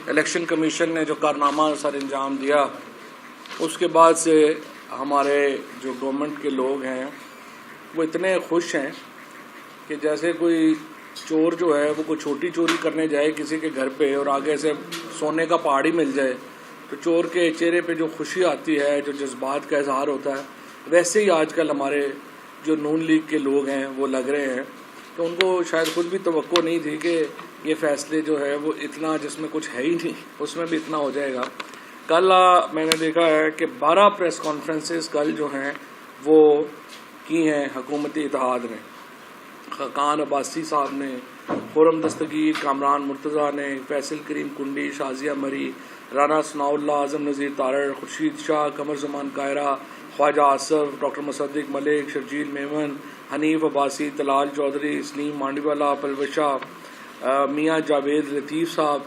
Election commission نے جو کارنامہ سر انجام دیا اس کے بعد سے ہمارے جو گورنمنٹ کے لوگ ہیں وہ اتنے خوش ہیں کہ جیسے کوئی چور جو ہے وہ کوئی چھوٹی چوری کرنے جائے کسی کے گھر پہ اور آگے سے سونے کا پہاڑ ہی مل جائے تو چور کے چہرے پہ جو خوشی آتی ہے، جو جذبات کا اظہار ہوتا ہے، ویسے ہی آج کل ہمارے جو نون لیگ کے لوگ ہیں وہ لگ رہے ہیں. تو ان کو شاید خود بھی توقع نہیں تھی کہ یہ فیصلے جو ہے وہ اتنا، جس میں کچھ ہے ہی نہیں اس میں بھی اتنا ہو جائے گا. کل میں نے دیکھا ہے کہ 12 پریس کانفرنسز کل جو ہیں وہ کی ہیں حکومتی اتحاد نے. خاقان عباسی صاحب نے، خرم دستگیر، کامران مرتضیٰ نے، فیصل کریم کنڈی، شازیہ مری، رانا ثناء اللہ، اعظم نذیر تارڑ، خورشید شاہ، قمر زمان قاہرہ، خواجہ آصف، ڈاکٹر مصدق ملک، شرجیل میمن، حنیف عباسی، طلال چودھری، سلیم مانڈی والا، پلوشا، میاں جاوید لطیف صاحب،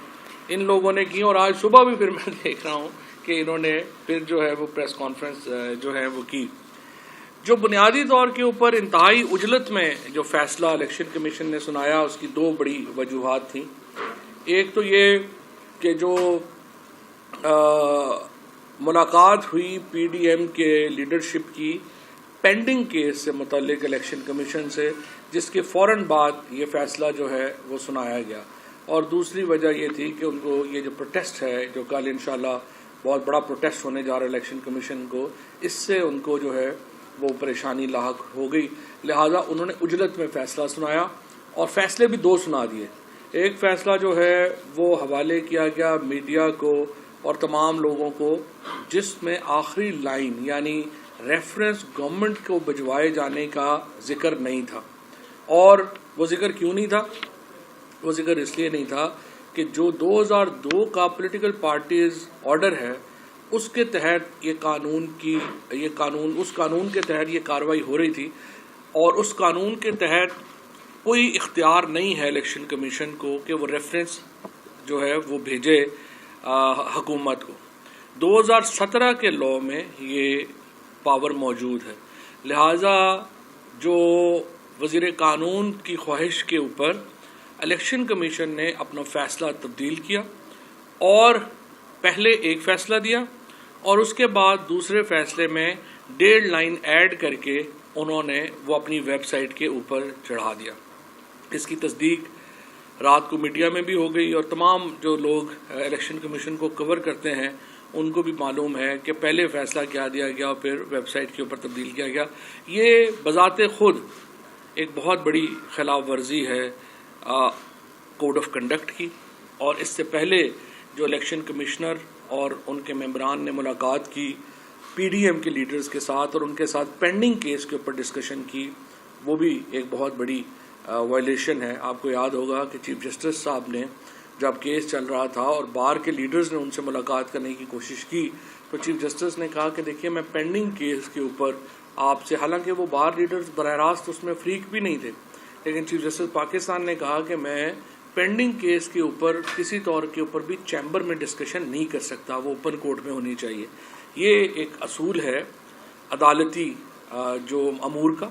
ان لوگوں نے کی. اور آج صبح بھی پھر میں دیکھ رہا ہوں کہ انہوں نے پھر جو ہے وہ پریس کانفرنس جو ہے وہ کی. جو بنیادی طور کے اوپر انتہائی عجلت میں جو فیصلہ الیکشن کمیشن نے سنایا اس کی دو بڑی وجوہات تھیں. ایک تو یہ کہ جو ملاقات ہوئی پی ڈی ایم کے لیڈرشپ کی پینڈنگ کیس سے متعلق الیکشن کمیشن سے، جس کے فوراً بعد یہ فیصلہ جو ہے وہ سنایا گیا. اور دوسری وجہ یہ تھی کہ ان کو یہ جو پروٹیسٹ ہے جو کل انشاءاللہ بہت بڑا پروٹیسٹ ہونے جا رہا ہے الیکشن کمیشن کو، اس سے ان کو جو ہے وہ پریشانی لاحق ہو گئی، لہٰذا انہوں نے عجلت میں فیصلہ سنایا. اور فیصلے بھی دو سنا دیے. ایک فیصلہ جو ہے وہ حوالے کیا گیا میڈیا کو اور تمام لوگوں کو، جس میں آخری لائن یعنی ریفرنس گورنمنٹ کو بھجوائے جانے کا ذکر نہیں تھا. اور وہ ذکر کیوں نہیں تھا؟ وہ ذکر اس لیے نہیں تھا کہ جو 2002 کا پولیٹیکل پارٹیز آرڈر ہے اس کے تحت اس قانون کے تحت یہ کارروائی ہو رہی تھی، اور اس قانون کے تحت کوئی اختیار نہیں ہے الیکشن کمیشن کو کہ وہ ریفرنس جو ہے وہ بھیجے حکومت کو. 2017 کے لاء میں یہ پاور موجود ہے، لہٰذا جو وزیر قانون کی خواہش کے اوپر الیکشن کمیشن نے اپنا فیصلہ تبدیل کیا اور پہلے ایک فیصلہ دیا اور اس کے بعد دوسرے فیصلے میں 1.5 لائن ایڈ کر کے انہوں نے وہ اپنی ویب سائٹ کے اوپر چڑھا دیا. اس کی تصدیق رات کو میڈیا میں بھی ہو گئی اور تمام جو لوگ الیکشن کمیشن کو کور کرتے ہیں ان کو بھی معلوم ہے کہ پہلے فیصلہ کیا دیا گیا اور پھر ویب سائٹ کے اوپر تبدیل کیا گیا. یہ بذات خود ایک بہت بڑی خلاف ورزی ہے کوڈ آف کنڈکٹ کی. اور اس سے پہلے جو الیکشن کمشنر اور ان کے ممبران نے ملاقات کی پی ڈی ایم کے لیڈرز کے ساتھ اور ان کے ساتھ پینڈنگ کیس کے اوپر ڈسکشن کی، وہ بھی ایک بہت بڑی وائلیشن ہے. آپ کو یاد ہوگا کہ چیف جسٹس صاحب نے جب کیس چل رہا تھا اور بار کے لیڈرز نے ان سے ملاقات کرنے کی کوشش کی تو چیف جسٹس نے کہا کہ دیکھیے میں پینڈنگ کیس کے اوپر آپ سے، حالانکہ وہ بار لیڈرز براہ راست اس میں فریق بھی نہیں تھے، لیکن چیف جسٹس پاکستان نے کہا کہ میں پینڈنگ کیس کے اوپر کسی طور کے اوپر بھی چیمبر میں ڈسکشن نہیں کر سکتا، وہ اوپن کورٹ میں ہونی چاہیے. یہ ایک اصول ہے عدالتی جو امور کا.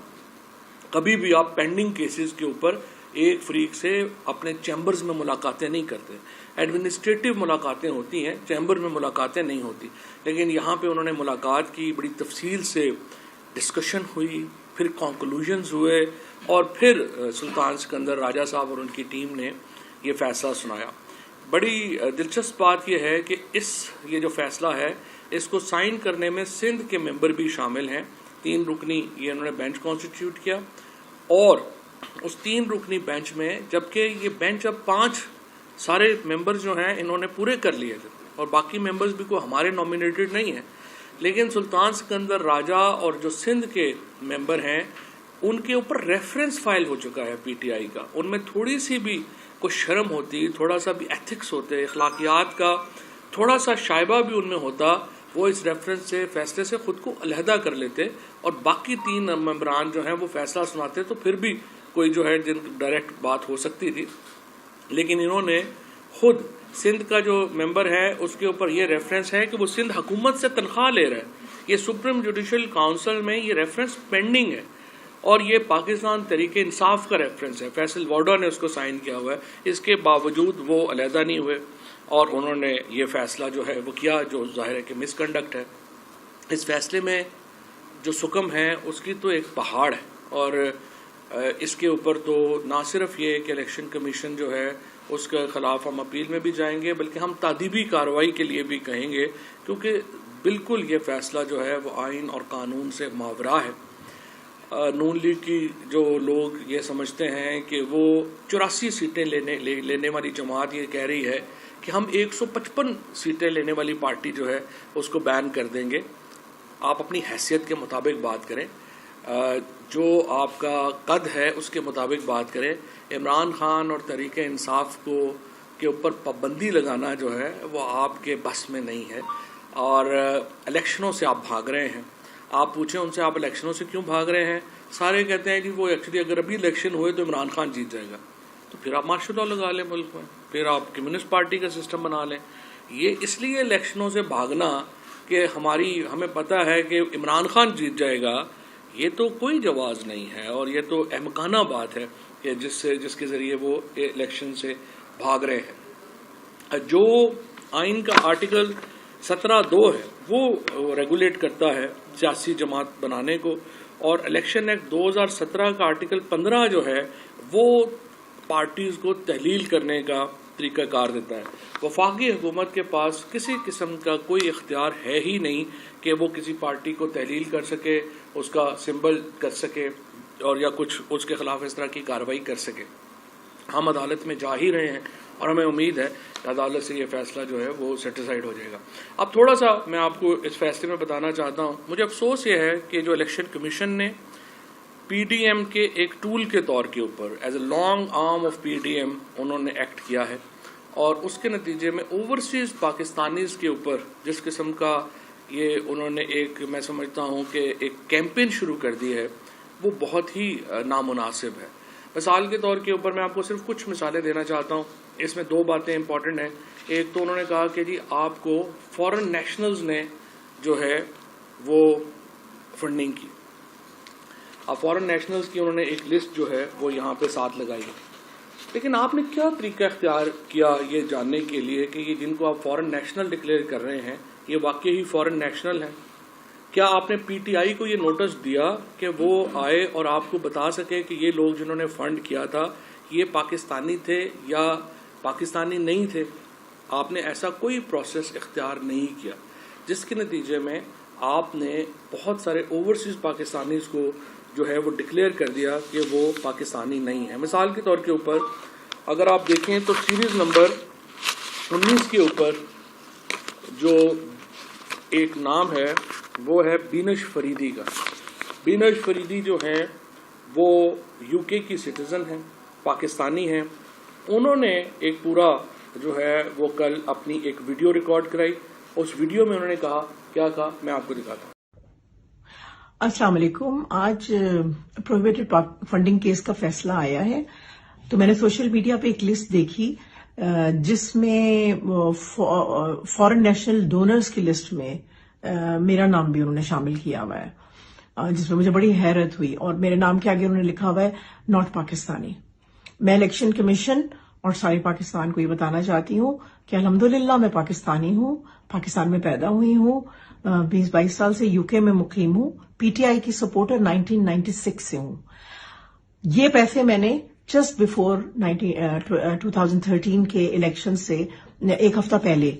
کبھی بھی آپ پینڈنگ کیسز کے اوپر ایک فریق سے اپنے چیمبرز میں ملاقاتیں نہیں کرتے. ایڈمنسٹریٹو ملاقاتیں ہوتی ہیں، چیمبر میں ملاقاتیں نہیں ہوتی. لیکن یہاں پہ انہوں نے ملاقات کی، بڑی تفصیل سے ڈسکشن ہوئی، پھر کنکلوژنز ہوئے اور پھر سلطان سکندر راجہ صاحب اور ان کی ٹیم نے یہ فیصلہ سنایا. بڑی دلچسپ بات یہ ہے کہ یہ جو فیصلہ ہے اس کو سائن کرنے میں سندھ کے ممبر بھی شامل ہیں. 3 رکنی یہ انہوں نے بینچ کانسٹیٹیوٹ کیا اور اس 3 رکنی بینچ میں، جبکہ یہ بینچ اب 5 سارے ممبر جو ہیں انہوں نے پورے کر لیے تھے اور باقی ممبرز بھی کوئی ہمارے نامینیٹڈ نہیں ہیں، لیکن سلطان سکندر راجہ اور جو سندھ کے ممبر ہیں ان کے اوپر ریفرنس فائل ہو چکا ہے پی ٹی آئی کا. ان میں تھوڑی سی بھی کوئی شرم ہوتی، تھوڑا سا بھی ایتھکس ہوتے، اخلاقیات کا تھوڑا سا شائبہ بھی ان میں ہوتا، وہ اس ریفرنس سے فیصلے سے خود کو علیحدہ کر لیتے اور باقی 3 ممبران جو ہیں وہ فیصلہ سناتے تو پھر بھی کوئی جو ہے جن ڈائریکٹ بات ہو سکتی تھی. لیکن انہوں نے خود سندھ کا جو ممبر ہے اس کے اوپر یہ ریفرنس ہے کہ وہ سندھ حکومت سے تنخواہ لے رہا ہے. یہ سپریم جوڈیشل کاؤنسل میں یہ ریفرنس پینڈنگ ہے اور یہ پاکستان تحریک انصاف کا ریفرنس ہے، فیصل وارڈا نے اس کو سائن کیا ہوا ہے، اس کے باوجود وہ علیحدہ نہیں ہوئے اور انہوں نے یہ فیصلہ جو ہے وہ کیا، جو ظاہر ہے کہ مس کنڈکٹ ہے۔ اس فیصلے میں جو سکم ہے اس کی تو ایک پہاڑ ہے، اور اس کے اوپر تو نہ صرف یہ کہ الیکشن کمیشن جو ہے اس کے خلاف ہم اپیل میں بھی جائیں گے، بلکہ ہم تادیبی کارروائی کے لیے بھی کہیں گے، کیونکہ بالکل یہ فیصلہ جو ہے وہ آئین اور قانون سے ماورا ہے۔ نون لیگ کی جو لوگ یہ سمجھتے ہیں کہ وہ 84 سیٹیں لینے والی جماعت یہ کہہ رہی ہے کہ ہم 155 سیٹیں لینے والی پارٹی جو ہے اس کو بین کر دیں گے۔ آپ اپنی حیثیت کے مطابق بات کریں، جو آپ کا قد ہے اس کے مطابق بات کریں۔ عمران خان اور تحریک انصاف کے اوپر پابندی لگانا جو ہے وہ آپ کے بس میں نہیں ہے، اور الیکشنوں سے آپ بھاگ رہے ہیں۔ آپ پوچھیں ان سے آپ الیکشنوں سے کیوں بھاگ رہے ہیں، سارے کہتے ہیں کہ وہ ایکچولی اگر ابھی الیکشن ہوئے تو عمران خان جیت جائے گا، تو پھر آپ مارشل لاء لگا لیں ملک میں، پھر آپ کمیونسٹ پارٹی کا سسٹم بنا لیں۔ یہ اس لیے الیکشنوں سے بھاگنا کہ ہمیں پتہ ہے کہ عمران خان جیت جائے گا، یہ تو کوئی جواز نہیں ہے، اور یہ تو احمقانہ بات ہے کہ جس کے ذریعے وہ الیکشن سے بھاگ رہے ہیں۔ جو آئین کا آرٹیکل 17(2) ہے وہ ریگولیٹ کرتا ہے سیاسی جماعت بنانے کو، اور الیکشن ایکٹ 2017 کا آرٹیکل 15 جو ہے وہ پارٹیز کو تحلیل کرنے کا طریقہ کار دیتا ہے۔ وفاقی حکومت کے پاس کسی قسم کا کوئی اختیار ہے ہی نہیں کہ وہ کسی پارٹی کو تحلیل کر سکے، اس کا سمبل کر سکے، اور یا کچھ اس کے خلاف اس طرح کی کارروائی کر سکے۔ ہم عدالت میں جا ہی رہے ہیں اور ہمیں امید ہے کہ عدالت سے یہ فیصلہ جو ہے وہ سیٹسفائیڈ ہو جائے گا۔ اب تھوڑا سا میں آپ کو اس فیصلے میں بتانا چاہتا ہوں، مجھے افسوس یہ ہے کہ جو الیکشن کمیشن نے پی ڈی ایم کے ایک ٹول کے طور کے اوپر as a long arm of پی ڈی ایم انہوں نے ایکٹ کیا ہے، اور اس کے نتیجے میں اوورسیز پاکستانیز کے اوپر جس قسم کا یہ انہوں نے ایک میں سمجھتا ہوں کہ ایک کیمپین شروع کر دی ہے، وہ بہت ہی نامناسب ہے۔ مثال کے طور کے اوپر میں آپ کو صرف کچھ مثالیں دینا چاہتا ہوں، اس میں دو باتیں امپورٹنٹ ہیں۔ ایک تو انہوں نے کہا کہ جی آپ کو فورن نیشنلز نے جو ہے وہ فنڈنگ کی، اب فورن نیشنلز کی انہوں نے ایک لسٹ جو ہے وہ یہاں پہ ساتھ لگائی ہے، لیکن آپ نے کیا طریقہ اختیار کیا یہ جاننے کے لیے کہ یہ جن کو آپ فورن نیشنل ڈکلیئر کر رہے ہیں یہ واقعی ہی فورن نیشنل ہیں؟ کیا آپ نے پی ٹی آئی کو یہ نوٹس دیا کہ وہ آئے اور آپ کو بتا سکے کہ یہ لوگ جنہوں نے فنڈ کیا تھا یہ پاکستانی تھے یا پاکستانی نہیں تھے؟ آپ نے ایسا کوئی پروسیس اختیار نہیں کیا، جس کے نتیجے میں آپ نے بہت سارے اوورسیز پاکستانیز کو جو ہے وہ ڈکلیئر کر دیا کہ وہ پاکستانی نہیں ہے۔ مثال کے طور کے اوپر اگر آپ دیکھیں تو سیریز نمبر 19 کے اوپر جو ایک نام ہے وہ ہے بینش فریدی کا۔ بینش فریدی جو ہیں وہ یو کے کی سٹیزن ہیں، پاکستانی ہیں۔ انہوں نے ایک پورا جو ہے وہ کل اپنی ایک ویڈیو ریکارڈ کرائی، اس ویڈیو میں انہوں نے کہا، کیا کہا میں آپ کو دکھاتا ہوں۔ السلام علیکم۔ آج پروہیبٹڈ فنڈنگ کیس کا فیصلہ آیا ہے، تو میں نے سوشل میڈیا پہ ایک لسٹ دیکھی جس میں فورن نیشنل ڈونرز کی لسٹ میں میرا نام بھی انہوں نے شامل کیا ہوا ہے، جس میں مجھے بڑی حیرت ہوئی، اور میرے نام کے آگے انہوں نے لکھا ہوا ہے ناٹ پاکستانی۔ میں الیکشن کمیشن اور سارے پاکستان کو یہ بتانا چاہتی ہوں کہ الحمدللہ میں پاکستانی ہوں، پاکستان میں پیدا ہوئی ہوں، 20-22 سال سے یو کے میں مقیم ہوں، پی ٹی آئی کی سپورٹر 1996 سے ہوں۔ یہ پیسے میں نے جسٹ بفور 2013 کے الیکشن سے ایک ہفتہ پہلے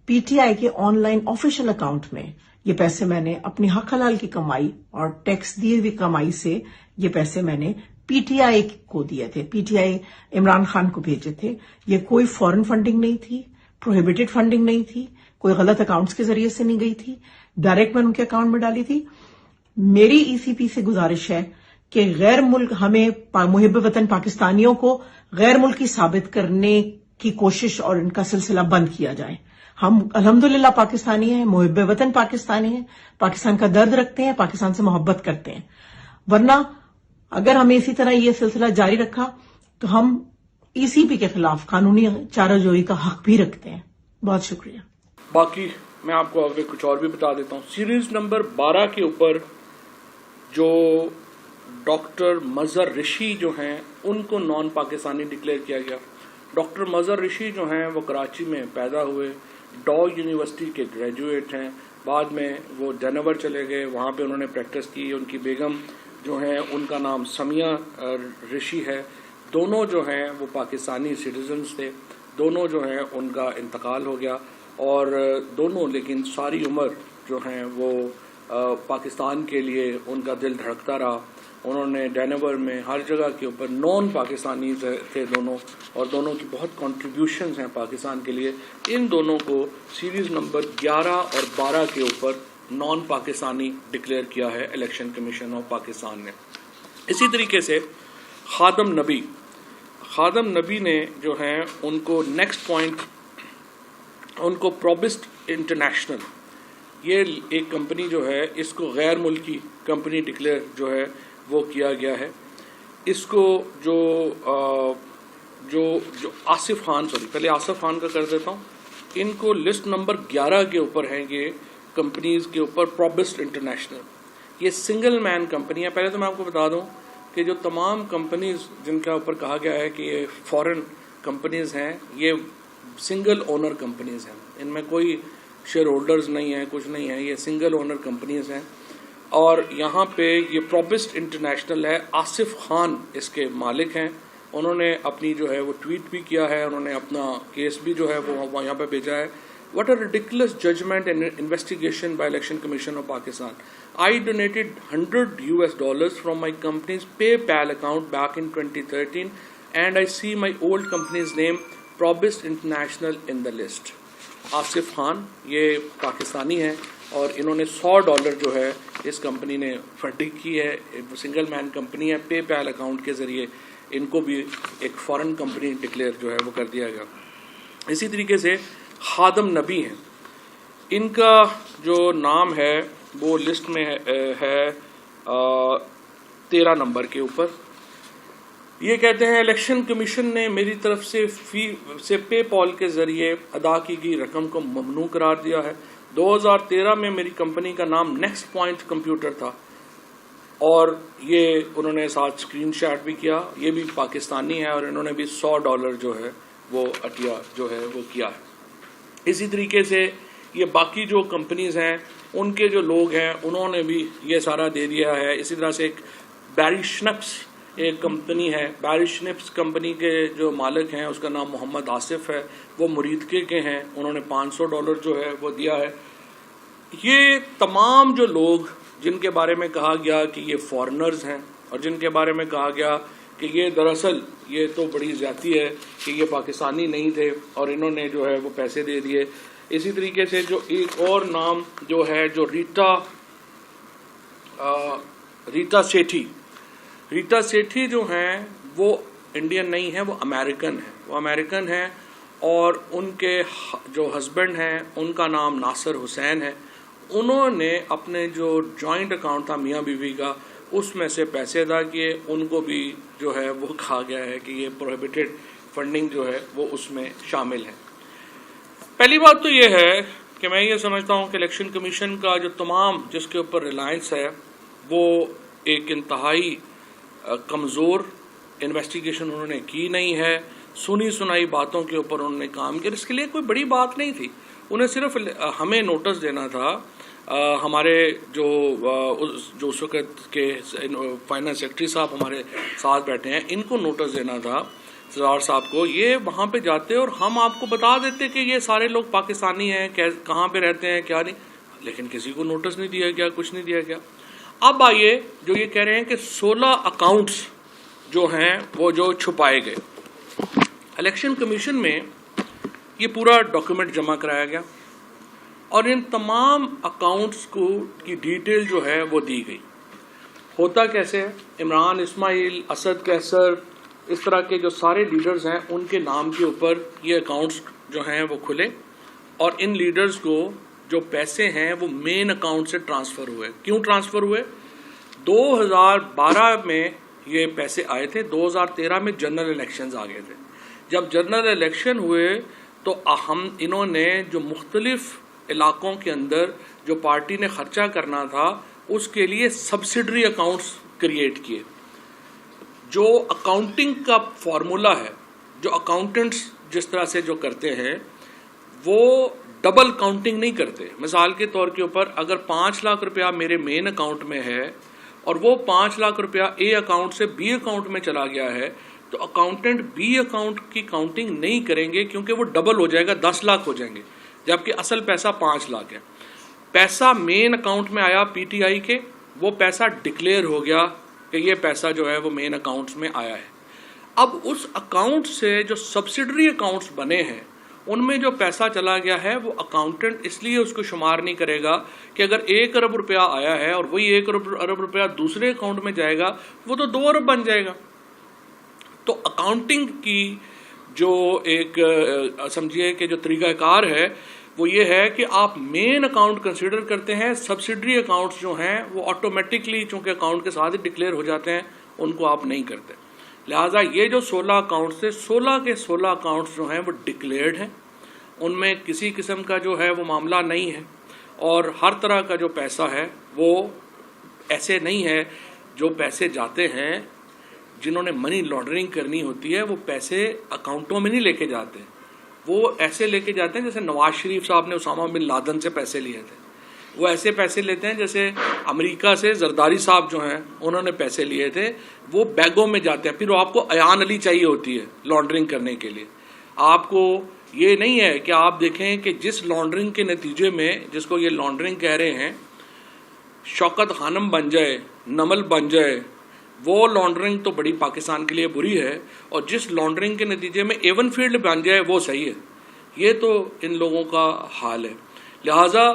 پی ٹی آئی کے آن لائن آفیشیل اکاؤنٹ میں یہ پیسے میں نے اپنی حق حلال کی کمائی اور ٹیکس دیے ہوئی کمائی سے یہ پیسے میں نے پی ٹی آئی کو دیے تھے، P T I Imran Khan کو بھیجے تھے۔ یہ کوئی فورن فنڈنگ نہیں تھی، پروہیبٹڈ فنڈنگ نہیں تھی، کوئی غلط اکاؤنٹس کے ذریعے سے نہیں گئی تھی، ڈائریکٹ میں ان کے اکاؤنٹ میں ڈالی تھی۔ میری ای سی پی سے گزارش ہے کہ غیر ملک ہمیں محب وطن پاکستانیوں کو غیر ملکی ثابت کرنے کی کوشش اور ان کا سلسلہ بند کیا جائے۔ ہم الحمدللہ پاکستانی ہیں، محب وطن پاکستانی ہیں، پاکستان کا درد رکھتے ہیں، پاکستان سے محبت کرتے ہیں، ورنہ اگر ہمیں اسی طرح یہ سلسلہ جاری رکھا تو ہم ای سی پی کے خلاف قانونی چارہ جوئی کا حق بھی رکھتے ہیں۔ بہت شکریہ۔ باقی میں آپ کو آگے کچھ اور بھی بتا دیتا ہوں۔ سیریز نمبر 12 کے اوپر جو ڈاکٹر مظہر رشی جو ہیں ان کو نان پاکستانی ڈکلیئر کیا گیا. ڈاکٹر مظہر رشی جو ہیں وہ کراچی میں پیدا ہوئے, ڈاؤ یونیورسٹی کے گریجویٹ ہیں, بعد میں وہ ڈینور چلے گئے, وہاں پہ انہوں نے پریکٹس کی. ان کی بیگم جو ہیں ان کا نام سمیہ رشی ہے. دونوں جو ہیں وہ پاکستانی سٹیزنز تھے. دونوں جو ہیں ان کا انتقال ہو گیا, اور دونوں لیکن ساری عمر جو ہیں وہ پاکستان کے لیے ان کا دل دھڑکتا رہا. انہوں نے ڈینور میں ہر جگہ کے اوپر نان پاکستانی تھے دونوں, اور دونوں کی بہت کنٹریبیوشنز ہیں پاکستان کے لیے. ان دونوں کو سیریز نمبر 11 اور 12 کے اوپر نان پاکستانی ڈکلیئر کیا ہے الیکشن کمیشن آف پاکستان نے. اسی طریقے سے خادم نبی نے جو ہیں ان کو نیکسٹ پوائنٹ, ان کو پروبسٹ انٹرنیشنل, یہ ایک کمپنی جو ہے اس کو غیر ملکی کمپنی ڈکلیئر جو ہے وہ کیا گیا ہے. اس کو جو آصف خان, پہلے آصف خان کا کر دیتا ہوں. ان کو لسٹ نمبر 11 کے اوپر ہیں یہ کمپنیز کے اوپر پروبسٹ انٹرنیشنل. یہ سنگل مین کمپنی ہے. پہلے تو میں آپ کو بتا دوں کہ جو تمام کمپنیز جن کا اوپر کہا گیا ہے کہ یہ فورن کمپنیز ہیں, یہ سنگل اونر کمپنیز ہیں. ان میں کوئی شیئر ہولڈرز نہیں ہیں, کچھ نہیں ہے, یہ سنگل اونر کمپنیز ہیں. اور یہاں پہ یہ پروبسٹ انٹرنیشنل ہے, آصف خان اس کے مالک ہیں. انہوں نے اپنی جو ہے وہ ٹویٹ بھی کیا ہے, انہوں نے اپنا کیس بھی جو ہے وہ یہاں پہ بھیجا ہے. What a ridiculous judgment and investigation by Election Commission of Pakistan. I donated $100 from my company's PayPal account back in 2013 and I see my old company's name Probist International in the list. Asif Khan یہ پاکستانی ہیں اور انہوں نے $100 جو ہے اس company نے funding کی ہے. سنگل مین کمپنی ہے, پے پیل اکاؤنٹ کے ذریعے ان کو بھی ایک فورن کمپنی ڈکلیئر جو ہے وہ کر دیا گیا. اسی طریقے سے خادم نبی ہیں, ان کا جو نام ہے وہ لسٹ میں ہے 13 نمبر کے اوپر. یہ کہتے ہیں الیکشن کمیشن نے میری طرف سے پے پال کے ذریعے ادا کی گئی رقم کو ممنوع قرار دیا ہے. 2013 میں میری کمپنی کا نام نیکسٹ پوائنٹ کمپیوٹر تھا, اور یہ انہوں نے ساتھ اسکرین شاٹ بھی کیا. یہ بھی پاکستانی ہے اور انہوں نے بھی $100 جو ہے وہ عطیہ جو ہے وہ کیا ہے. اسی طریقے سے یہ باقی جو کمپنیز ہیں ان کے جو لوگ ہیں انہوں نے بھی یہ سارا دے دیا ہے. اسی طرح سے ایک بیریشنپس ایک کمپنی ہے, بیریشنپس کمپنی کے جو مالک ہیں اس کا نام محمد آصف ہے, وہ مریدکے کے ہیں, انہوں نے $500 جو ہے وہ دیا ہے. یہ تمام جو لوگ جن کے بارے میں کہا گیا کہ یہ فارنرز ہیں اور جن کے بارے میں کہا گیا کہ یہ دراصل یہ تو بڑی زیادتی ہے کہ یہ پاکستانی نہیں تھے اور انہوں نے جو ہے وہ پیسے دے دیے. اسی طریقے سے جو ایک اور نام جو ہے جو ریٹا سیٹھی جو ہیں وہ انڈین نہیں ہیں, وہ امریکن ہیں, اور ان کے جو ہسبینڈ ہیں ان کا نام ناصر حسین ہے. انہوں نے اپنے جو جوائنٹ اکاؤنٹ تھا میاں بیوی کا اس میں سے پیسے ادا کیے. ان کو بھی جو ہے وہ کہا گیا ہے کہ یہ پروہیبٹڈ فنڈنگ جو ہے وہ اس میں شامل ہے. پہلی بات تو یہ ہے کہ میں یہ سمجھتا ہوں کہ الیکشن کمیشن کا جو تمام جس کے اوپر ریلائنس ہے وہ ایک انتہائی کمزور انویسٹیگیشن انہوں نے کی نہیں ہے. سنی سنائی باتوں کے اوپر انہوں نے کام کیا. اس کے لیے کوئی بڑی بات نہیں تھی, انہیں صرف ہمیں نوٹس دینا تھا. ہمارے جو اس وقت کے فائنانس سیکرٹری صاحب ہمارے ساتھ بیٹھے ہیں, ان کو نوٹس دینا تھا سردار صاحب کو. یہ وہاں پہ جاتے اور ہم آپ کو بتا دیتے کہ یہ سارے لوگ پاکستانی ہیں, کہاں پہ رہتے ہیں کیا نہیں, لیکن کسی کو نوٹس نہیں دیا گیا, کچھ نہیں دیا گیا. اب آئیے جو یہ کہہ رہے ہیں کہ 16 اکاؤنٹس جو ہیں وہ جو چھپائے گئے. الیکشن کمیشن میں یہ پورا ڈاکیومنٹ جمع کرایا گیا اور ان تمام اکاؤنٹس کو کی ڈیٹیل جو ہے وہ دی گئی. ہوتا کیسے ہے, عمران اسماعیل, اسد کیسر, اس طرح کے جو سارے لیڈرز ہیں ان کے نام کے اوپر یہ اکاؤنٹس جو ہیں وہ کھلے, اور ان لیڈرز کو جو پیسے ہیں وہ مین اکاؤنٹ سے ٹرانسفر ہوئے. کیوں ٹرانسفر ہوئے؟ 2012 میں یہ پیسے آئے تھے, 2013 میں جنرل الیکشنز آ گئے تھے. جب جنرل الیکشن ہوئے تو انہوں نے جو مختلف علاقوں کے اندر جو پارٹی نے خرچہ کرنا تھا اس کے لیے سبسڈری اکاؤنٹس کریٹ کیے. جو اکاؤنٹنگ کا فارمولا ہے، جو اکاؤنٹنٹس جس طرح سے جو کرتے ہیں، وہ ڈبل کاؤنٹنگ نہیں کرتے. مثال کے طور کے اوپر اگر 5 لاکھ روپیہ میرے مین اکاؤنٹ میں ہے اور وہ 5 لاکھ روپیہ اے اکاؤنٹ سے بی اکاؤنٹ میں چلا گیا ہے، تو اکاؤنٹنٹ بی اکاؤنٹ کی کاؤنٹنگ نہیں کریں گے، کیونکہ وہ ڈبل ہو جائے گا، 10 لاکھ ہو جائیں گے، جبکہ اصل پیسہ 5 لاکھ ہے. پیسہ مین اکاؤنٹ میں آیا پی ٹی آئی کے، وہ پیسہ ڈکلیئر ہو گیا کہ یہ پیسہ جو ہے وہ مین اکاؤنٹس میں آیا ہے. اب اس اکاؤنٹ سے جو سبسڈری اکاؤنٹس بنے ہیں ان میں جو پیسہ چلا گیا ہے، وہ اکاؤنٹنٹ اس لیے اس کو شمار نہیں کرے گا کہ اگر 1 ارب روپیہ آیا ہے اور وہی 1 ارب روپیہ دوسرے اکاؤنٹ میں جائے گا، وہ تو 2 ارب بن جائے گا. تو اکاؤنٹنگ کی جو ایک سمجھیے کہ جو طریقہ کار ہے وہ یہ ہے کہ آپ مین اکاؤنٹ کنسیڈر کرتے ہیں، سبسڈری اکاؤنٹس جو ہیں وہ آٹومیٹکلی چونکہ اکاؤنٹ کے ساتھ ہی ڈکلیئر ہو جاتے ہیں، ان کو آپ نہیں کرتے. لہٰذا یہ جو 16 اکاؤنٹس تھے، 16 کے 16 اکاؤنٹس جو ہیں وہ ڈکلیئرڈ ہیں، ان میں کسی قسم کا جو ہے وہ معاملہ نہیں ہے، اور ہر طرح کا جو پیسہ ہے وہ ایسے نہیں ہے. جو پیسے جاتے ہیں جنہوں نے منی لانڈرنگ کرنی ہوتی ہے، وہ پیسے اکاؤنٹوں میں نہیں لے کے جاتے، وہ ایسے لے کے جاتے ہیں جیسے نواز شریف صاحب نے اسامہ بن لادن سے پیسے لیے تھے. وہ ایسے پیسے لیتے ہیں جیسے امریکہ سے زرداری صاحب جو ہیں انہوں نے پیسے لیے تھے، وہ بیگوں میں جاتے ہیں. پھر وہ آپ کو ایان علی چاہیے ہوتی ہے لانڈرنگ کرنے کے لیے. آپ کو یہ نہیں ہے کہ آپ دیکھیں کہ جس لانڈرنگ کے نتیجے میں، جس کو یہ لانڈرنگ کہہ رہے ہیں، شوکت خانم بن جائے، نمل بن جائے، وہ لانڈرنگ تو بڑی پاکستان کے لیے بری ہے، اور جس لانڈرنگ کے نتیجے میں ایون فیلڈ بن جائے وہ صحیح ہے. یہ تو ان لوگوں کا حال ہے. لہٰذا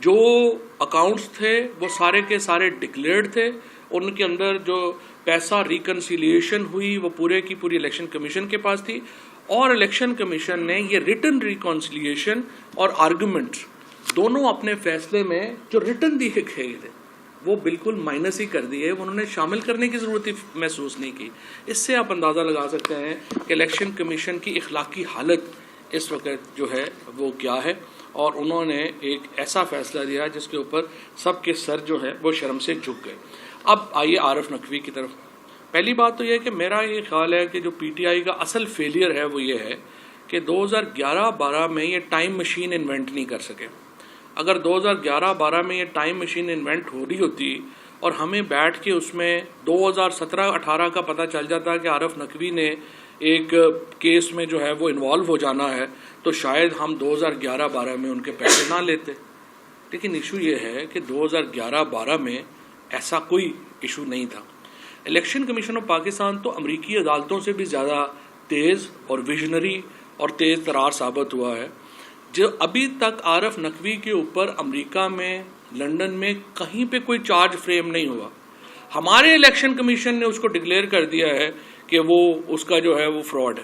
جو اکاؤنٹس تھے وہ سارے کے سارے ڈکلیئرڈ تھے، ان کے اندر جو پیسہ ریکنسیلیشن ہوئی وہ پورے کی پوری الیکشن کمیشن کے پاس تھی، اور الیکشن کمیشن نے یہ ریٹن ریکنسیلیشن اور آرگومنٹس دونوں اپنے فیصلے میں جو ریٹن دیے گئے تھے وہ بالکل مائنس ہی کر دیے، انہوں نے شامل کرنے کی ضرورت ہی محسوس نہیں کی. اس سے آپ اندازہ لگا سکتے ہیں کہ الیکشن کمیشن کی اخلاقی حالت اس وقت جو ہے وہ کیا ہے، اور انہوں نے ایک ایسا فیصلہ دیا جس کے اوپر سب کے سر جو ہے وہ شرم سے جھک گئے. اب آئیے عارف نقوی کی طرف. پہلی بات تو یہ کہ میرا یہ خیال ہے کہ جو پی ٹی آئی کا اصل فیلئر ہے وہ یہ ہے کہ 2011-12 میں یہ ٹائم مشین انوینٹ نہیں کر سکے. اگر 2011-12 میں یہ ٹائم مشین انوینٹ ہو رہی ہوتی اور ہمیں بیٹھ کے اس میں 2017-18 کا پتہ چل جاتا کہ عارف نقوی نے ایک کیس میں جو ہے وہ انوالو ہو جانا ہے، تو شاید ہم 2011-12 میں ان کے پیسے نہ لیتے. لیکن ایشو یہ ہے کہ 2011-12 میں ایسا کوئی ایشو نہیں تھا. الیکشن کمیشن آف پاکستان تو امریکی عدالتوں سے بھی زیادہ تیز اور ویژنری اور تیز ترار ثابت ہوا ہے. جو ابھی تک عارف نقوی کے اوپر امریکہ میں، لندن میں کہیں پہ کوئی چارج فریم نہیں ہوا. ہمارے الیکشن کمیشن نے اس کو ڈکلیئر کر دیا ہے کہ وہ اس کا جو ہے وہ فراڈ ہے.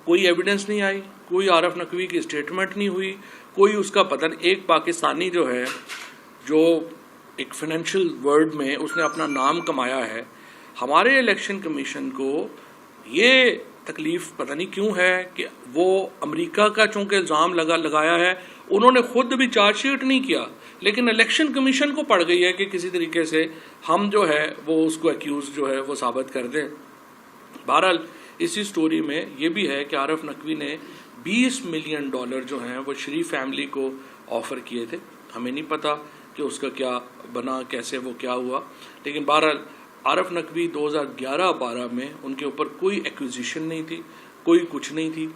کوئی ایویڈنس نہیں آئی، کوئی عارف نقوی کی اسٹیٹمنٹ نہیں ہوئی، کوئی اس کا پتہ نہیں. ایک پاکستانی جو ہے جو ایک فائنینشیل ورلڈ میں اس نے اپنا نام کمایا ہے، ہمارے الیکشن کمیشن کو یہ تکلیف پتہ نہیں کیوں ہے کہ وہ امریکہ کا چونکہ الزام لگایا ہے، انہوں نے خود بھی چارج شیٹ نہیں کیا، لیکن الیکشن کمیشن کو پڑ گئی ہے کہ کسی طریقے سے ہم جو ہے وہ اس کو ایکیوز جو ہے وہ ثابت کر دیں. بہرحال اسی سٹوری میں یہ بھی ہے کہ عارف نقوی نے $20 ملین جو ہیں وہ شریف فیملی کو آفر کیے تھے. ہمیں نہیں پتا کہ اس کا کیا بنا، کیسے وہ کیا ہوا، لیکن بہرحال عارف نقوی 2011-12 میں ان کے اوپر کوئی ایکوزیشن نہیں تھی، کوئی کچھ نہیں تھی.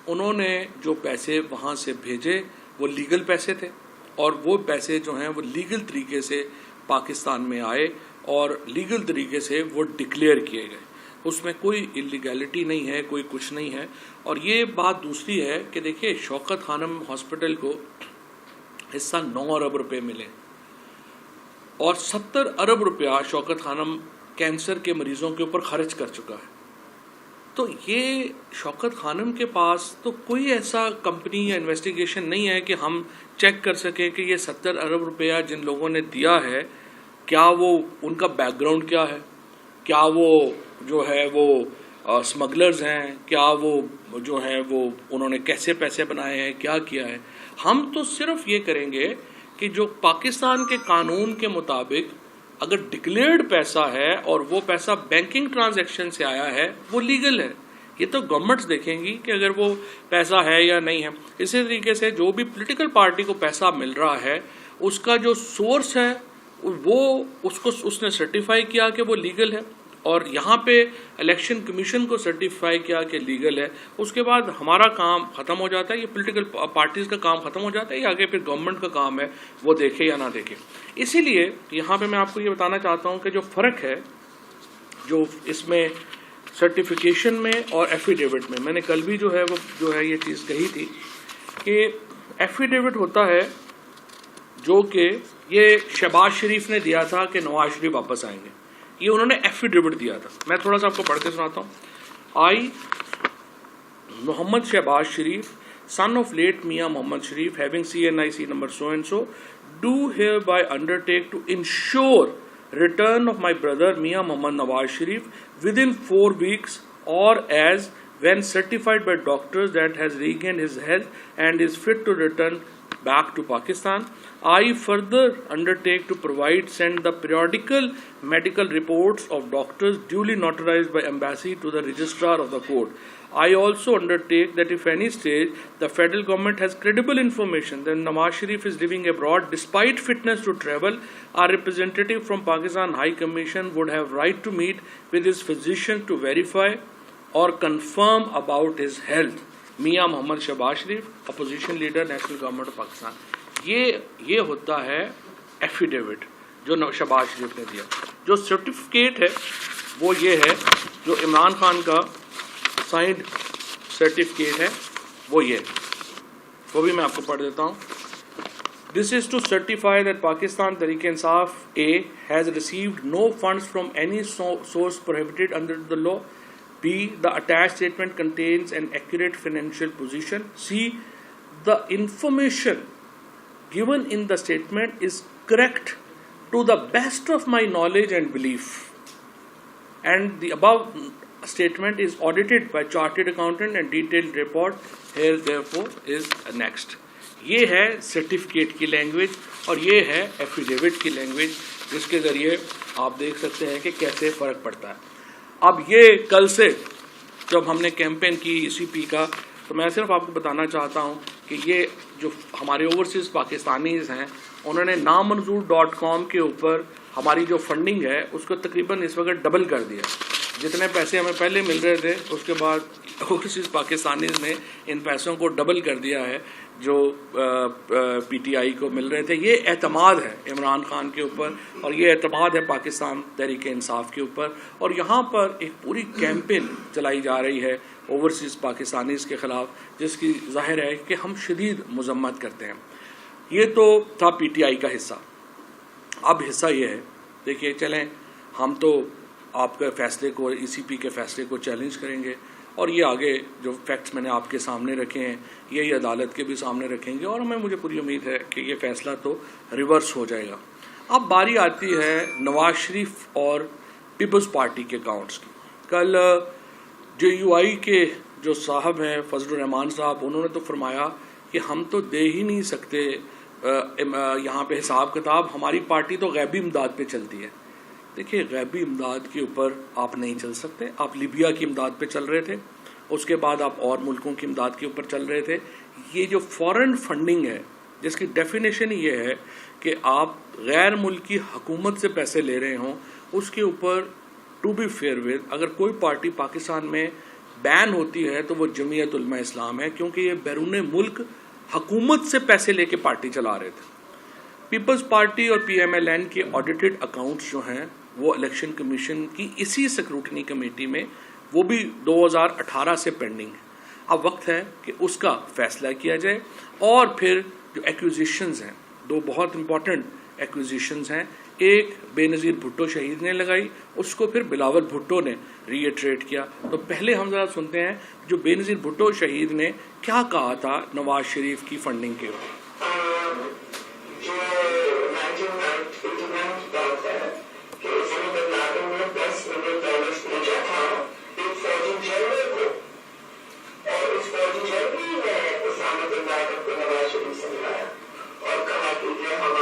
انہوں نے جو پیسے وہاں سے بھیجے وہ لیگل پیسے تھے، اور وہ پیسے جو ہیں وہ لیگل طریقے سے پاکستان میں آئے اور لیگل طریقے سے وہ ڈکلیئر کیے گئے. اس میں کوئی انلیگیلٹی نہیں ہے، کوئی کچھ نہیں ہے. اور یہ بات دوسری ہے کہ دیکھیے شوکت خانم ہاسپٹل کو حصہ 9 ارب روپے ملے، اور 70 ارب روپیہ شوکت خانم کینسر کے مریضوں کے اوپر خرچ کر چکا ہے. تو یہ شوکت خانم کے پاس تو کوئی ایسا کمپنی یا انویسٹیگیشن نہیں ہے کہ ہم چیک کر سکیں کہ یہ 70 ارب روپیہ جن لوگوں نے دیا ہے کیا وہ ان کا بیک گراؤنڈ کیا ہے، کیا وہ جو ہے وہ اسمگلرز ہیں، کیا وہ جو ہے وہ انہوں نے کیسے پیسے بنائے ہیں، کیا کیا ہے. ہم تو صرف یہ کریں گے کہ جو پاکستان کے قانون کے مطابق اگر ڈکلیئرڈ پیسہ ہے اور وہ پیسہ بینکنگ ٹرانزیکشن سے آیا ہے وہ لیگل ہے. یہ تو گورنمنٹس دیکھیں گی کہ اگر وہ پیسہ ہے یا نہیں ہے. اسی طریقے سے جو بھی پولیٹیکل پارٹی کو پیسہ مل رہا ہے اس کا جو سورس ہے وہ اس نے سرٹیفائی کیا کہ وہ لیگل ہے, اور یہاں پہ الیکشن کمیشن کو سرٹیفائی کیا کہ لیگل ہے. اس کے بعد ہمارا کام ختم ہو جاتا ہے, یہ پولیٹیکل پارٹیز کا کام ختم ہو جاتا ہے, یہ آگے پھر گورنمنٹ کا کام ہے وہ دیکھے یا نہ دیکھے. اسی لیے یہاں پہ میں آپ کو یہ بتانا چاہتا ہوں کہ جو فرق ہے جو اس میں سرٹیفیکیشن میں اور ایفیڈیوٹ میں نے کل بھی جو ہے یہ چیز کہی تھی کہ ایفیڈیوٹ ہوتا ہے جو کہ یہ شہباز شریف نے دیا تھا کہ نواز شریف واپس آئیں گے, یہ انہوں نے ایفیڈیوٹ دیا تھا. میں تھوڑا سا آپ کو پڑھ کے سناتا ہوں. آئی محمد شہباز شریف son of late Mia Mohammad Sharif having CNIC number so and so do hereby undertake to ensure return of my brother Mia Mohammad Nawaz Sharif within 4 weeks or as when certified by doctors that has regained his health and is fit to return back to Pakistan. I further undertake to send the periodical medical reports of doctors duly notarized by embassy to the registrar of the court. I also undertake that if any stage the federal government has credible information that Nawaz Sharif is living abroad despite fitness to travel, our representative from Pakistan High Commission would have right to meet with his physician to verify or confirm about his health. Mian Muhammad Shahbaz Sharif, opposition leader, national government of Pakistan. یہ ہوتا ہے affidavit جو شہباز شریف نے دیا. جو certificate ہے وہ یہ ہے جو عمران خان کا سائنڈ سرٹیفکیٹ ہے وہ بھی میں آپ کو پڑھ دیتا ہوں. This is to certify that Pakistan Tehreek-e-Insaf A has received no funds from any source prohibited under the law. B. The attached statement contains an accurate financial position. C. The information given in the statement is correct to the best of my knowledge and belief. And the above statement is audited by chartered accountant and detailed report here therefore is next. یہ ہے certificate کی language اور یہ ہے affidavit کی language, جس کے ذریعے آپ دیکھ سکتے ہیں کہ کیسے فرق پڑتا ہے. اب یہ کل سے جب ہم نے کیمپین کی ECP کا, تو میں صرف آپ کو بتانا چاہتا ہوں کہ یہ جو ہمارے اوورسیز پاکستانیز ہیں انہوں نے نامنظور.com کے اوپر ہماری جو فنڈنگ ہے اس کو تقریباً اس وقت ڈبل کر دیا. جتنے پیسے ہمیں پہلے مل رہے تھے اس کے بعد اوورسیز پاکستانیز نے ان پیسوں کو ڈبل کر دیا ہے جو PTI کو مل رہے تھے. یہ اعتماد ہے عمران خان کے اوپر اور یہ اعتماد ہے پاکستان تحریک انصاف کے اوپر, اور یہاں پر ایک پوری کیمپین چلائی جا رہی ہے اوورسیز پاکستانیز کے خلاف, جس کی ظاہر ہے کہ ہم شدید مذمت کرتے ہیں. یہ تو تھا PTI کا حصہ. اب حصہ یہ ہے, دیکھیے چلیں ہم تو آپ کے فیصلے کو, ECP کے فیصلے کو چیلنج کریں گے, اور یہ آگے جو فیکٹس میں نے آپ کے سامنے رکھے ہیں یہی عدالت کے بھی سامنے رکھیں گے, اور مجھے پوری امید ہے کہ یہ فیصلہ تو ریورس ہو جائے گا. اب باری آتی ہے نواز شریف اور پیپلز پارٹی کے اکاؤنٹس کی. کل JUI کے جو صاحب ہیں فضل الرحمان صاحب, انہوں نے تو فرمایا کہ ہم تو دے ہی نہیں سکتے یہاں پہ حساب کتاب, ہماری پارٹی تو غیبی امداد پہ چلتی ہے. دیکھیے غیبی امداد کے اوپر آپ نہیں چل سکتے. آپ لیبیا کی امداد پہ چل رہے تھے, اس کے بعد آپ اور ملکوں کی امداد کے اوپر چل رہے تھے. یہ جو فورن فنڈنگ ہے جس کی ڈیفینیشن یہ ہے کہ آپ غیر ملکی حکومت سے پیسے لے رہے ہوں, اس کے اوپر ٹو بی فیئر ود اگر کوئی پارٹی پاکستان میں بین ہوتی ہے تو وہ جمعیت علماء اسلام ہے, کیونکہ یہ بیرون ملک حکومت سے پیسے لے کے پارٹی چلا رہے تھے. پیپلز پارٹی اور PMLN کے آڈیٹڈ اکاؤنٹس جو ہیں وہ الیکشن کمیشن کی اسی سکروٹنی کمیٹی میں وہ بھی 2018 سے پینڈنگ ہے. اب وقت ہے کہ اس کا فیصلہ کیا جائے, اور پھر جو ایکوزیشنز ہیں, دو بہت امپورٹنٹ ایکوزیشنز ہیں. ایک بے نظیر بھٹو شہید نے لگائی, اس کو پھر بلاول بھٹو نے ری ایٹریٹ کیا. تو پہلے ہم ذرا سنتے ہیں جو بے نظیر بھٹو شہید نے کیا کہا تھا نواز شریف کی فنڈنگ کے اوپر. اور کہا کہ یہ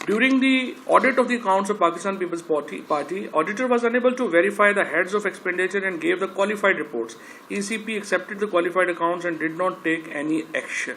During the audit of the accounts of Pakistan People's Party, auditor was unable to verify the heads of expenditure and gave the qualified reports. ECP accepted the qualified accounts and did not take any action.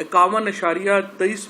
51.23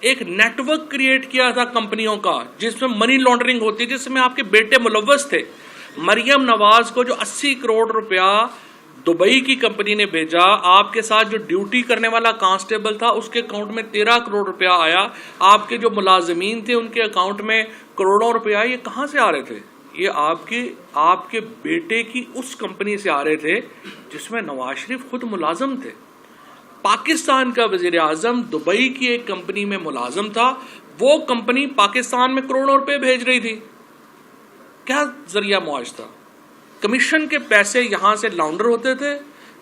ایک net work create کیا تھا کمپنیوں کا جس میں money laundering ہوتی ہے، جس میں آپ کے بیٹے ملوث تھے. مریم نواز کو جو 80 کروڑ روپیہ دبئی کی کمپنی نے بھیجا، آپ کے ساتھ جو ڈیوٹی کرنے والا کانسٹیبل تھا اس کے اکاؤنٹ میں 13 کروڑ روپیہ آیا، آپ کے جو ملازمین تھے ان کے اکاؤنٹ میں کروڑوں روپیہ آئے. یہ کہاں سے آ رہے تھے؟ یہ آپ کے بیٹے کی اس کمپنی سے آ رہے تھے جس میں نواز شریف خود ملازم تھے. پاکستان کا وزیر اعظم دبئی کی ایک کمپنی میں ملازم تھا، وہ کمپنی پاکستان میں کروڑوں روپے بھیج رہی تھی. کیا ذریعہ معاش تھا؟ کمیشن کے پیسے یہاں سے لانڈر ہوتے تھے،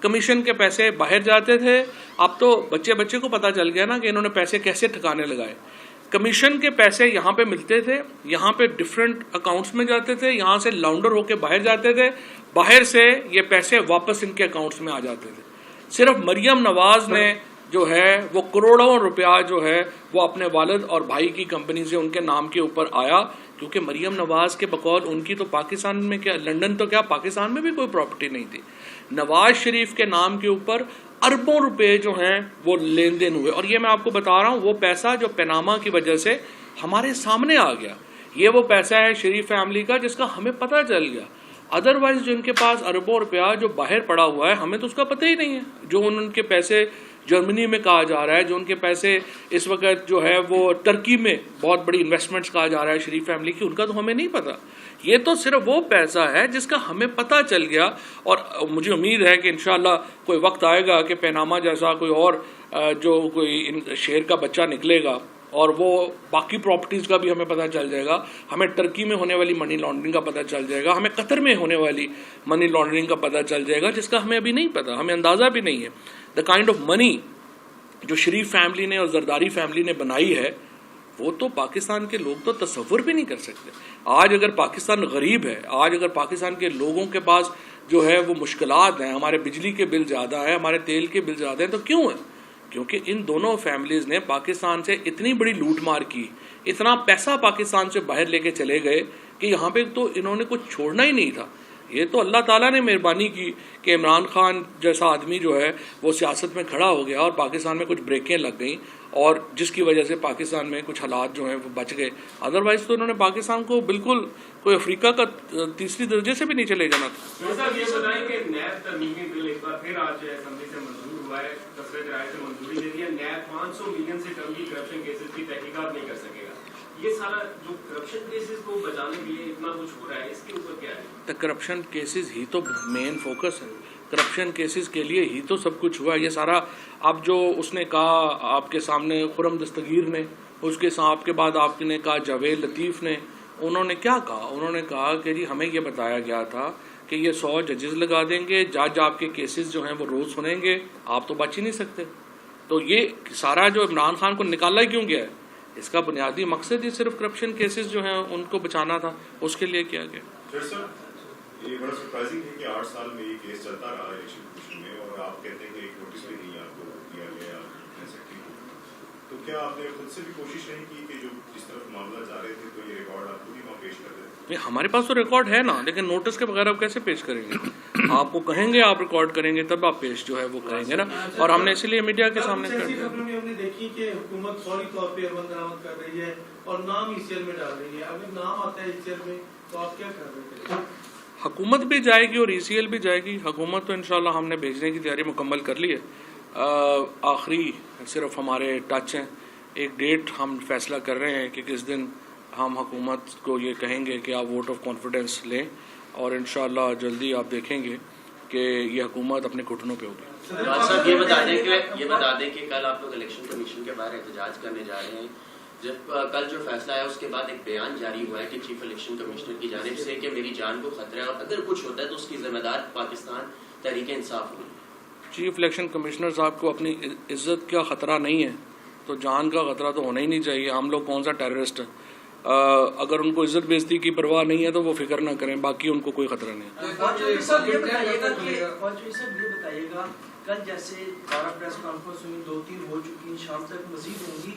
کمیشن کے پیسے باہر جاتے تھے. اب تو بچے کو پتا چل گیا نا کہ انہوں نے پیسے کیسے ٹھکانے لگائے. کمیشن کے پیسے یہاں پہ ملتے تھے، یہاں پہ ڈفرینٹ اکاؤنٹس میں جاتے تھے، یہاں سے لانڈر ہو کے باہر جاتے تھے، باہر سے یہ پیسے واپس ان کے اکاؤنٹس میں آ جاتے تھے. صرف مریم نواز نے جو ہے وہ کروڑوں روپیہ جو ہے وہ اپنے والد اور بھائی کی کمپنی سے ان کے نام کے اوپر آیا، کیونکہ مریم نواز کے بقول ان کی تو پاکستان میں کیا، لندن تو کیا، پاکستان میں بھی کوئی پراپرٹی نہیں تھی. نواز شریف کے نام کے اوپر اربوں روپے جو ہیں وہ لین دین ہوئے. اور یہ میں آپ کو بتا رہا ہوں وہ پیسہ جو پیناما کی وجہ سے ہمارے سامنے آ گیا، یہ وہ پیسہ ہے شریف فیملی کا جس کا ہمیں پتہ چل گیا. ادروائز جو ان کے پاس اربوں روپیہ جو باہر پڑا ہوا ہے ہمیں تو اس کا پتہ ہی نہیں ہے. جو ان کے پیسے جرمنی میں کہا جا رہا ہے، جو ان کے پیسے اس وقت جو ہے وہ ٹرکی میں بہت بڑی انویسٹمنٹس کہا جا رہا ہے شریف فیملی کی، ان کا تو ہمیں نہیں پتا. یہ تو صرف وہ پیسہ ہے جس کا ہمیں پتہ چل گیا. اور مجھے امید ہے کہ انشاءاللہ کوئی وقت آئے گا کہ پیناما جیسا کوئی اور جو کوئی شہر کا بچہ نکلے گا اور وہ باقی پراپرٹیز کا بھی ہمیں پتہ چل جائے گا. ہمیں ٹرکی میں ہونے والی منی لانڈرنگ کا پتہ چل جائے گا، ہمیں قطر میں ہونے والی منی لانڈرنگ کا پتہ چل جائے گا جس کا ہمیں ابھی نہیں پتہ، ہمیں اندازہ بھی نہیں ہے. دا کائنڈ آف منی جو شریف فیملی نے اور زرداری فیملی نے بنائی ہے وہ تو پاکستان کے لوگ تو تصور بھی نہیں کر سکتے. آج اگر پاکستان غریب ہے، آج اگر پاکستان کے لوگوں کے پاس جو ہے وہ مشکلات ہیں، ہمارے بجلی کے بل زیادہ ہیں، ہمارے تیل کے بل زیادہ ہیں، تو کیوں ہیں؟ کیونکہ ان دونوں فیملیز نے پاکستان سے اتنی بڑی لوٹ مار کی، اتنا پیسہ پاکستان سے باہر لے کے چلے گئے کہ یہاں پہ تو انہوں نے کچھ چھوڑنا ہی نہیں تھا. یہ تو اللہ تعالیٰ نے مہربانی کی کہ عمران خان جیسا آدمی جو ہے وہ سیاست میں کھڑا ہو گیا اور پاکستان میں کچھ بریکیں لگ گئیں، اور جس کی وجہ سے پاکستان میں کچھ حالات جو ہیں وہ بچ گئے. ادروائز تو انہوں نے پاکستان کو بالکل کوئی افریقہ کا تیسری درجے سے بھی نیچے لے جانا تھا. صاحب یہ بتائیں کہ نیب ترمیمی بل ایک بار پھر آج اسمبلی سے منظور ہوا ہے، کثرت رائے سے منظوری دے دی ہے. نیب 500 ملین سے کم کی کرپشن کیسز کی تحقیقات نہیں کر سکے گا. یہ سارا جو کرپشن کیسز کو بچانے کے لیے اتنا کچھ ہو رہا ہے، اس کے اوپر کیا ہے؟ کرپشن کیسز ہی تو مین فوکس ہے، کرپشن کیسز کے لیے ہی تو سب کچھ ہوا. یہ سارا اب جو اس نے کہا آپ کے سامنے خرم دستگیر نے، اس کے آپ کے بعد آپ نے کہا جاوید لطیف نے، انہوں نے کیا کہا؟ انہوں نے کہا کہ جی ہمیں یہ بتایا گیا تھا کہ یہ 100 ججز لگا دیں گے، جج آپ کے کیسز جو ہیں وہ روز سنیں گے، آپ تو بچ ہی نہیں سکتے. تو یہ سارا جو عمران خان کو نکالا ہی کیوں گیا ہے؟ اس کا بنیادی مقصد ہی صرف کرپشن کیسز جو ہیں ان کو بچانا تھا، اس کے لیے کیا گیا. یہ بڑا سرپرائزنگ ہے کہ 8 سال میں یہ کیس چلتا رہا الیکشن کمیشن میں، اور آپ کہتے ہیں کہ ایک نوٹس بھی نہیں آپ کو دیا گیا سیکرٹری کو. تو کیا آپ نے خود سے بھی کوشش نہیں کی کہ جو جس طرف معاملہ جا رہے تھے تو یہ ریکارڈ آپ خود ہی وہاں پیش کر دیں؟ ہمارے پاس تو ریکارڈ ہے نا، لیکن نوٹس کے بغیر آپ کیسے پیش کریں گے؟ آپ کو کہیں گے آپ ریکارڈ کریں گے تب آپ پیش جو ہے وہ کریں گے نا. اور ہم نے اسی لیے میڈیا کے سامنے کر دیا. ہم نے دیکھی کہ حکومت فوری طور پہ ارون درآمد کر رہی ہے اور نام ای سی ایل میں ڈال رہی ہے. اگر نام آتا ہے ای سی ایل میں تو آپ کیا کر رہے ہیں؟ حکومت بھی جائے گی اور ای سی ایل بھی جائے گی. حکومت تو انشاءاللہ ہم نے بھیجنے کی تیاری مکمل کر لی ہے. آخری صرف ہمارے ٹچ ہیں، ایک ڈیٹ ہم فیصلہ کر رہے ہیں کہ کس دن ہم حکومت کو یہ کہیں گے کہ آپ ووٹ آف کانفیڈنس لیں، اور انشاءاللہ جلدی آپ دیکھیں گے کہ یہ حکومت اپنے گھٹنوں پہ ہوگی. صاحب یہ بتا دیں کہ کل آپ لوگ الیکشن کمیشن کے باہر احتجاج کرنے جا رہے ہیں. جب کل جو فیصلہ ہے اس کے بعد ایک بیان جاری ہوا ہے کہ چیف الیکشن کمشنر کی جانب سے کہ میری جان کو خطرہ ہے اور اگر کچھ ہوتا ہے تو اس کی ذمہ دار پاکستان تحریک انصاف ہوگی. چیف الیکشن کمشنر صاحب کو اپنی عزت کا خطرہ نہیں ہے تو جان کا خطرہ تو ہونا ہی نہیں چاہیے. ہم لوگ کون سا ٹیررسٹ ہیں؟ اگر ان کو عزت بے عزتی کی پرواہ نہیں ہے تو وہ فکر نہ کریں، باقی ان کو کوئی خطرہ نہیں ہے. بتائیے گا کل جیسے 12 پریس کانفرنس ہوئی، 2-3 ہو چکی، شام تک مزید ہوں گی.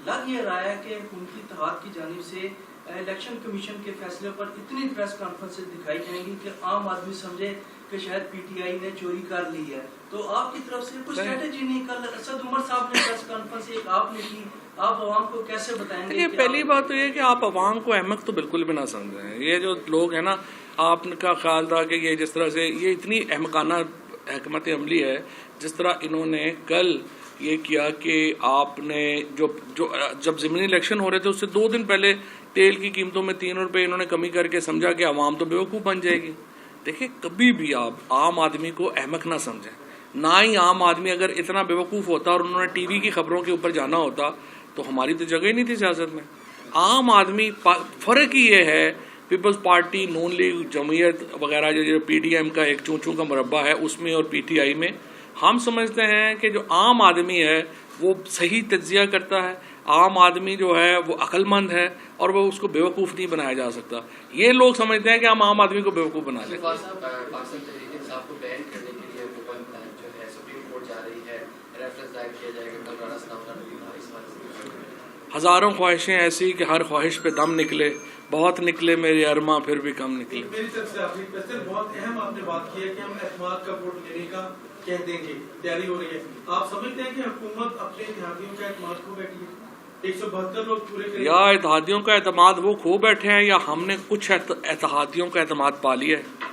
لگ یہ رہا ہے کہ حکومتی اتحاد کی جانب سے الیکشن کمیشن کے فیصلے پر اتنی پریس کانفرنس دکھائی جائیں گی کہ عام آدمی سمجھے کہ کہ شاید پی ٹی آئی نے چوری کر لی ہے، تو آپ کی طرف سے کوئی اسٹریٹجی نہیں؟ کل اسد عمر صاحب نے پریس کانفرنس ایک آپ نے کی، آپ عوام کو کیسے بتائیں گے؟ پہلی بات تو یہ کہ آپ عوام کو احمق تو بالکل بھی نہ سمجھیں. یہ جو لوگ ہیں نا، آپ کا خیال تھا کہ یہ جس طرح سے یہ اتنی احمقانہ حکمت عملی ہے، جس طرح انہوں نے کل یہ کیا کہ آپ نے جب ضمنی الیکشن ہو رہے تھے اس سے 2 دن پہلے تیل کی قیمتوں میں 3 روپے انہوں نے کمی کر کے سمجھا کہ عوام تو بیوقوف بن جائے گی. دیکھیں، کبھی بھی آپ عام آدمی کو احمق نہ سمجھیں. نہ ہی عام آدمی اگر اتنا بیوقوف ہوتا اور انہوں نے ٹی وی کی خبروں کے اوپر جانا ہوتا تو ہماری تو جگہ ہی نہیں تھی سیاست میں. عام آدمی، فرق ہی یہ ہے پیپلز پارٹی، نون لیگ، جمعیت وغیرہ جو پی ڈی ایم کا ایک چونچوں کا مربع ہے اس میں اور پی ٹی آئی میں، ہم سمجھتے ہیں کہ جو عام آدمی ہے وہ صحیح تجزیہ کرتا ہے. عام آدمی جو ہے وہ عقل مند ہے اور وہ اس کو بیوقوف نہیں بنایا جا سکتا. یہ لوگ سمجھتے ہیں کہ ہم عام آدمی کو بیوقوف بنا لیں. پاکستان تحریک انصاف کو بین کرنے کے لیے جو ہے سپریم کورٹ جا رہی ہے، ریفرنس دائر کیا جائے گا. کل رانا ثناء اللہ نے اس بات ہزاروں خواہشیں ایسی کہ ہر خواہش پہ دم نکلے، بہت نکلے میرے ارماں پھر بھی کم نکلے. میری طرف سے آخری کوشچن، بہت اہم آپ نے بات کی ہے کہ ہم اعتماد کا ووٹ لینے کا کہہ دیں گے، تیاری ہو رہی ہے. آپ سمجھتے ہیں کہ حکومت اپنے اتحادیوں کا اعتماد کھو بیٹھی ہے؟ 172 لوگ پورے کریں، یا اتحادیوں کا اعتماد وہ کھو بیٹھے ہیں یا ہم نے کچھ اتحادیوں کا اعتماد پا لیا ہے.